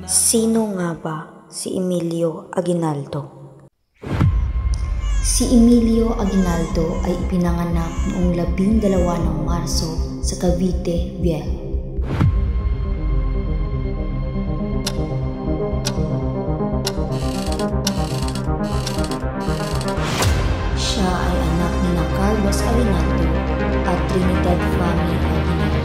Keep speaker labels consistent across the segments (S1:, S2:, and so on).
S1: Sino nga ba si Emilio Aguinaldo? Si Emilio Aguinaldo ay ipinanganak noong 12 ng Marso sa Cavite Viejo. Siya ay anak ni Carlos Aguinaldo at Trinidad Fanny Aguinaldo.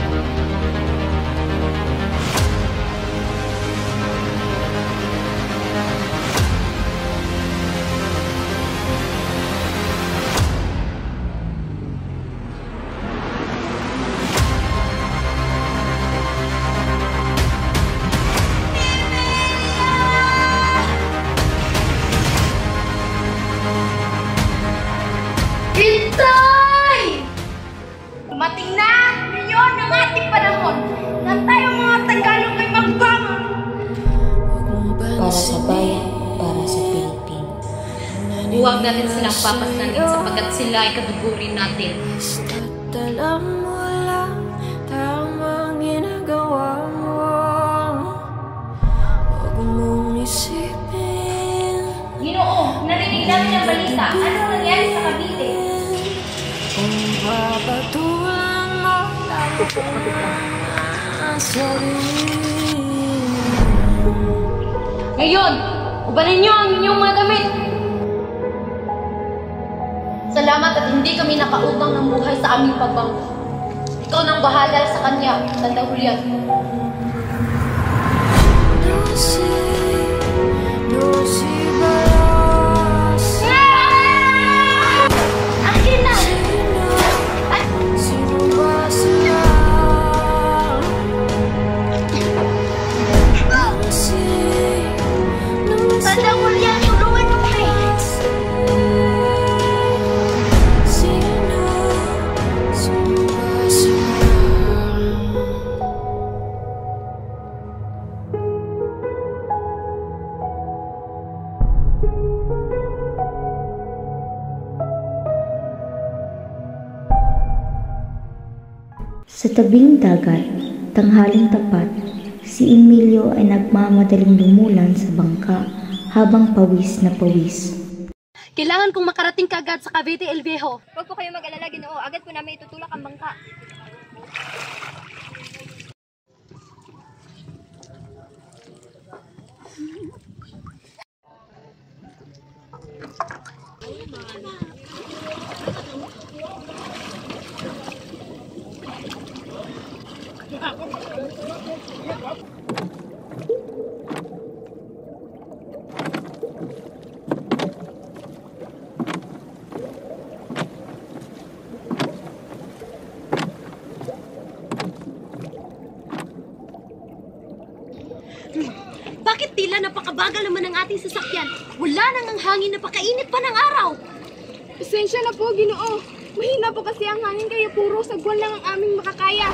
S2: Hintay! Dumating na ngayon ang ating panahon na tayo mga Tagalog ay magbangon.
S1: Para sa bayan, para sa Pilipinas.
S2: Huwag natin silang papasnanin sapagkat sila ay kadugurin natin.
S3: Alam mo lang tamang ginagawa mo. Huwag mong isipin.
S2: Ginoo, narinig namin ang balita. Ano nangyari sa Cavite?
S3: Kung papatulan mo lang ang sarili.
S2: Ngayon, ubanin niyo ang inyong mga damit. Salamat at hindi kami nakautang ng buhay sa aming pagbangko. Ikaw nang bahala sa kanya, Tanda Julian. Akin na! Tanda Julian, tulungan mo kami!
S1: Sa tabing dagat, tanghaling tapat, si Emilio ay nagmamadaling lumulan sa bangka habang pawis na pawis.
S2: Kailangan kong makarating kagad sa Cavite El Viejo.
S4: Huwag po kayo mag-alala, Ginoo. Agad po namin itutulak ang bangka.
S2: Bakit tila napakabagal naman ang ating sasakyan? Wala nang ang hangin, napakainit pa ng araw.
S4: Pasensya na po, Ginoo. Mahina po kasi ang hangin kaya puro sagwan lang ang aming makakaya.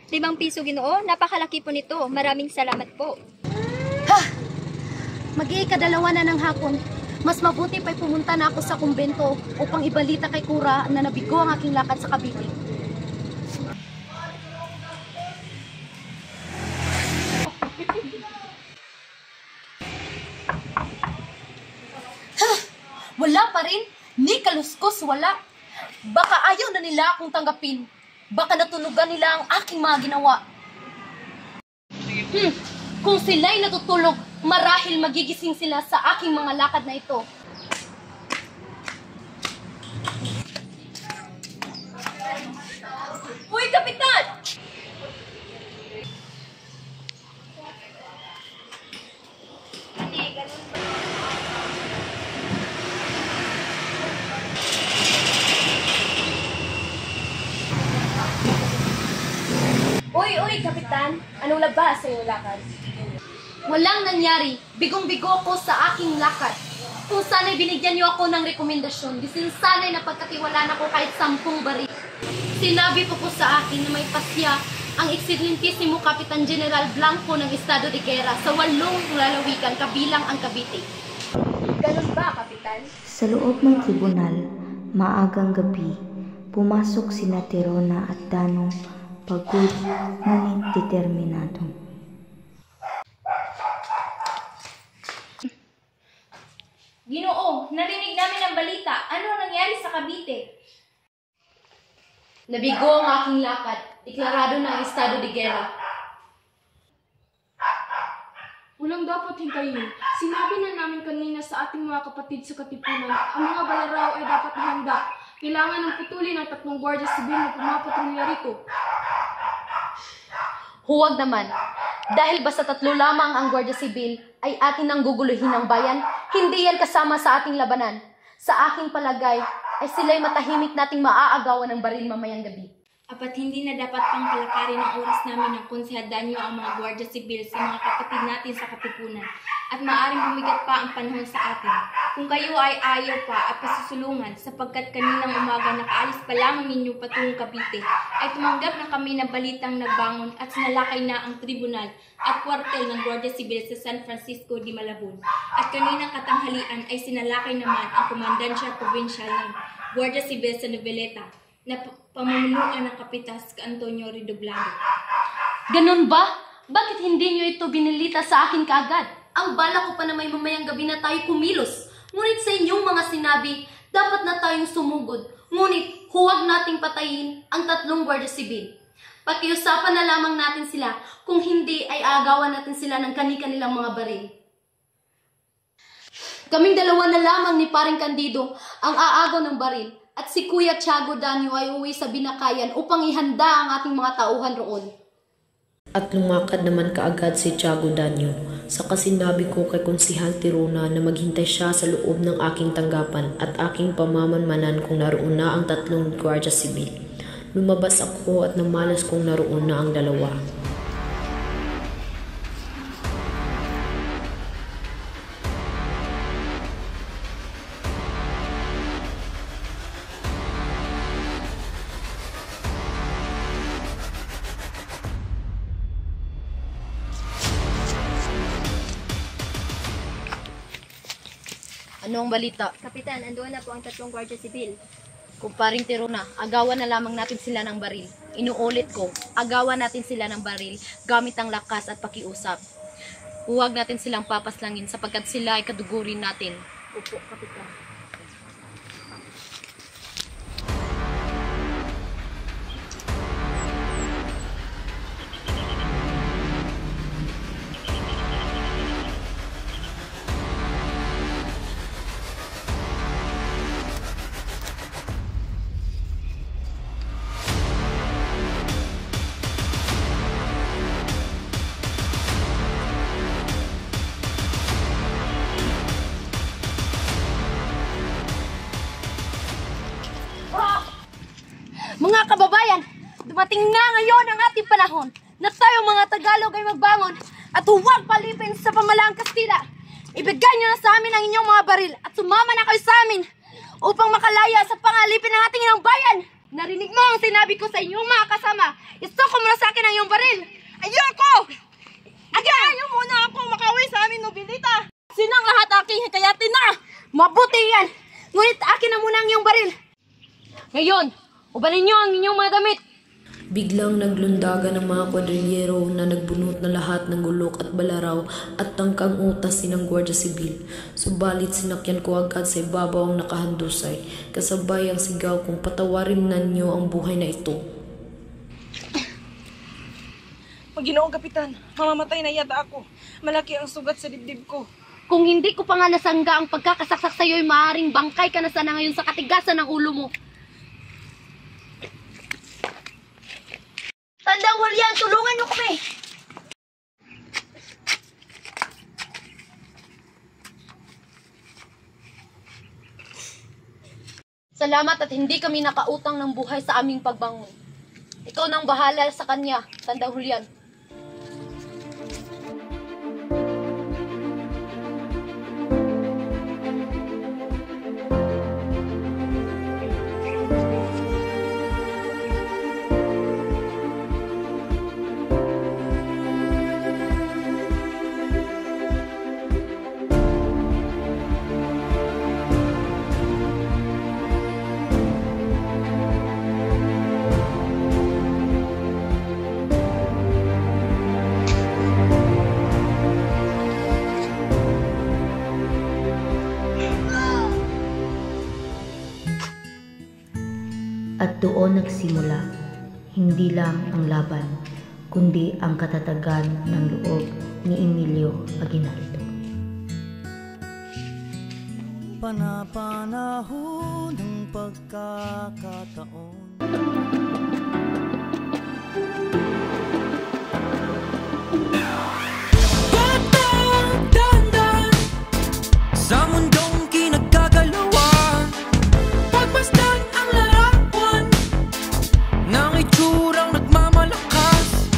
S4: ₱5, Ginoo. Napakalaki po nito. Maraming salamat po.
S2: Mag-iikadalawa na ng hapon. Mas mabuti pa'y pumunta na ako sa kumbento upang ibalita kay Kura na nabigo ang aking lakad sa Cavite. Wala pa rin? Ni kaluskos, wala. Baka ayaw na nila akong tanggapin. Baka natunugan nila ang aking mga ginawa. Kung sila'y natutulog, marahil magigising sila sa aking mga lakad na ito. Uy, Kapitan! Uy, Kapitan! Anong labas sa iyong lakad? Walang nangyari. Bigong-bigo ako sa aking lakad. Kung sana'y binigyan niyo ako ng rekomendasyon, disin sana'y napagkatiwalaan ako kahit 10 baril. Sinabi po sa akin na may pasya ang Excelentisimo Kapitan General Blanco ng Estado de Guerra sa 8 lalawigan kabilang ang Cavite. Ganun ba, Kapitan?
S1: Sa loob ng tribunal, maagang gabi, pumasok sina Tirona at Dano, pagod ngunit determinado.
S2: Ginoo, narinig namin ang balita. Ano ang nangyari sa Cavite? Nabigo ang aking lakad. Deklarado na ang estado de guerra.
S4: Walang dapat hintayin. Sinabi na namin kanina sa ating mga kapatid sa Katipunan, ang mga balaraw ay dapat handa. Kailangan ng putulin ng 3 gwardiya sibil na pumapatrolya rito.
S2: Huwag naman. Dahil basta 3 lamang ang Gwardiya Sibil, ay atin nang guguluhin ng bayan, hindi yan kasama sa ating labanan. Sa aking palagay, ay sila'y matahimik nating maaagawan ng baril mamayang gabi.
S5: Apat hindi na dapat pang palakarin ng oras namin ng konsehadanyo ang mga Gwardiya Sibil sa mga kapatid natin sa Katipunan at maaaring bumigat pa ang panahon sa atin. Kung kayo ay ayaw pa at pasusulungan sapagkat kaninang umaga nakaalis pa lamang ninyo patungong Cavite, ay tumanggap na kami ng balitang nagbangon at sinalakay na ang tribunal at kwartel ng Gwardiya Sibil sa San Francisco de Malabon. At kaninang katanghalian ay sinalakay naman ang Komandansya Provincial ng Gwardiya Sibil sa Noveleta na pamumunuan ng Kapitas Antonio Redoblado.
S2: Ganun ba? Bakit hindi nyo ito binilita sa akin kaagad? Ang bala ko pa na may mamayang gabi na tayo kumilos. Ngunit sa inyong mga sinabi, dapat na tayong sumugod. Ngunit huwag nating patayin ang 3 Gwardiya Sibil. Pakiusapan na lamang natin sila, kung hindi ay agawan natin sila ng kani-kanilang mga baril. Kaming dalawa na lamang ni Paring Candido ang aagaw ng baril at si Kuya Tiago Danyo ay uwi sa Binakayan upang ihanda ang ating mga tauhan roon.
S6: At lumakad naman kaagad si Tiago Danyo. Saka sinabi ko kay Konsehal Tirona na maghintay siya sa loob ng aking tanggapan at aking pamamanmanan kung naroon na ang 3 Gwardiya Sibil. Lumabas ako at namalas kung naroon na ang 2.
S2: Anong balita?
S7: Kapitan, andoon na po ang 3 Gwardiya Sibil.
S2: Kumparing Tirona, agawan na lamang natin sila ng baril. Inuulit ko, agawan natin sila ng baril gamit ang lakas at pakiusap. Huwag natin silang papaslangin sapagkat sila ay kadugurin natin.
S7: Opo, Kapitan.
S2: Mga kababayan, dumating na ngayon ang ating panahon na tayo mga Tagalog ay magbangon at huwag palipin sa pamalaang Kastila. Ibigay niyo na sa amin ang inyong mga baril at sumama na kayo sa amin upang makalaya sa pangalipin ng ating inang bayan. Narinig mo ang sinabi ko sa inyong mga kasama. Isuko mo na sa akin ang iyong baril.
S4: Ayoko! Ayaw muna ako makauwi sa amin, Novelita!
S2: Sinang lahat aking hikayatin na? Mabuti yan! Ngunit akin na muna ang iyong baril. Ngayon, ubanin niyo ang inyong mga damit.
S6: Biglang naglundagan ng mga kwadrilyero na nagbunot na lahat ng gulok at balaraw at tangkang utas ng Gwardiya Sibil. Subalit sinakyan ko agad sa ibabaw ang nakahandusay, kasabay ang sigaw kung patawarin ninyo ang buhay na ito.
S4: Maginoong Kapitan, mamamatay na yata ako. Malaki ang sugat sa dibdib ko.
S2: Kung hindi ko pa nga nasangga ang pagkakasaksak sa iyo'y maaaring bangkay ka na sana ngayon sa katigasan ng ulo mo. Tandang Julian, tulungan niyo kami! Salamat at hindi kami nakautang ng buhay sa aming pagbangon. Ikaw nang bahala sa kanya, Tandang Julian.
S1: At doon nagsimula, hindi lang ang laban, kundi ang katatagan ng loob ni Emilio Aguinaldo.
S8: Panapanahon ng pagkakataon. Dahan-dahan sa mundong kinagkagalawan, pagmasdan ang larawan ng itsurang nagmamalakas.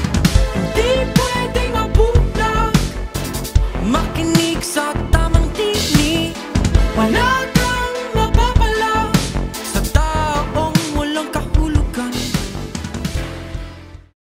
S8: Hindi pwedeng mabulag, makinig sa tamang tinig. Wala